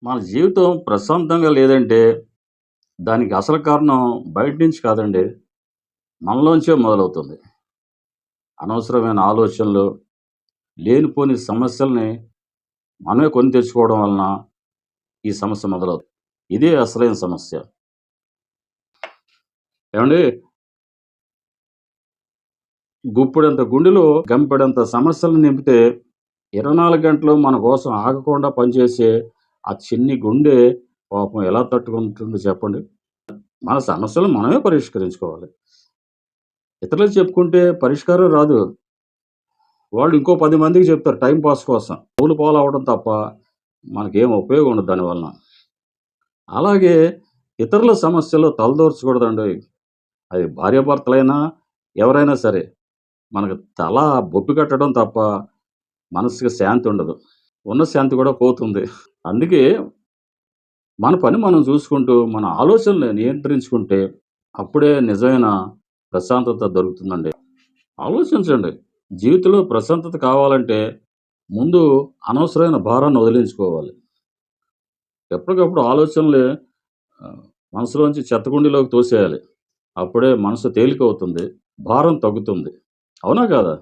మన జీవితం ప్రశాంతంగా లేదంటే, దానికి అసలు కారణం బయట నుంచి కాదండి. మనలోంచే మొదలవుతుంది. అనవసరమైన ఆలోచనలు, లేనిపోని సమస్యల్ని మనమే కొని తెచ్చుకోవడం వలన ఈ సమస్య మొదలవుతుంది. ఇదే అసలైన సమస్య. ఏవండీ, గుప్పెడంత గుండెలో గంపెడంత సమస్యలను నింపితే 24 గంటలు మన కోసం ఆగకుండా పనిచేసే ఆ చిన్ని గుండె పాపం ఎలా తట్టుకుంటుందో చెప్పండి? మన సమస్యలు మనమే పరిష్కరించుకోవాలి. ఇతరులకు చెప్పుకుంటే పరిష్కారం రాదు. వాళ్ళు ఇంకో 10 మందికి చెప్తారు టైమ్ పాస్ కోసం. పూలు పాలవ్వడం తప్ప మనకేం ఉపయోగం ఉండదు దానివలన. అలాగే ఇతరుల సమస్యల్లో తలదూర్చకూడదండోయ్! అది భార్యాభర్తలైనా, ఎవరైనా సరే. మనకు తల బొప్పి కట్టడం తప్ప మనసుకి శాంతి ఉండదు. ఉన్న శాంతి కూడా పోతుంది. అందుకే మన పని మనం చూసుకుంటూ, మన ఆలోచనలు నియంత్రించుకుంటే అప్పుడే నిజమైన ప్రశాంతత దొరుకుతుందండి. ఆలోచించండి. జీవితంలో ప్రశాంతత కావాలంటే ముందు అనవసరమైన భారాన్ని వదిలించుకోవాలి. ఎప్పటికప్పుడు ఆలోచనలు మనసులోంచి చెత్తకుండీలోకి తోసేయాలి. అప్పుడే మనసు తేలికవుతుంది. భారం తగ్గుతుంది. అవునా కాదా?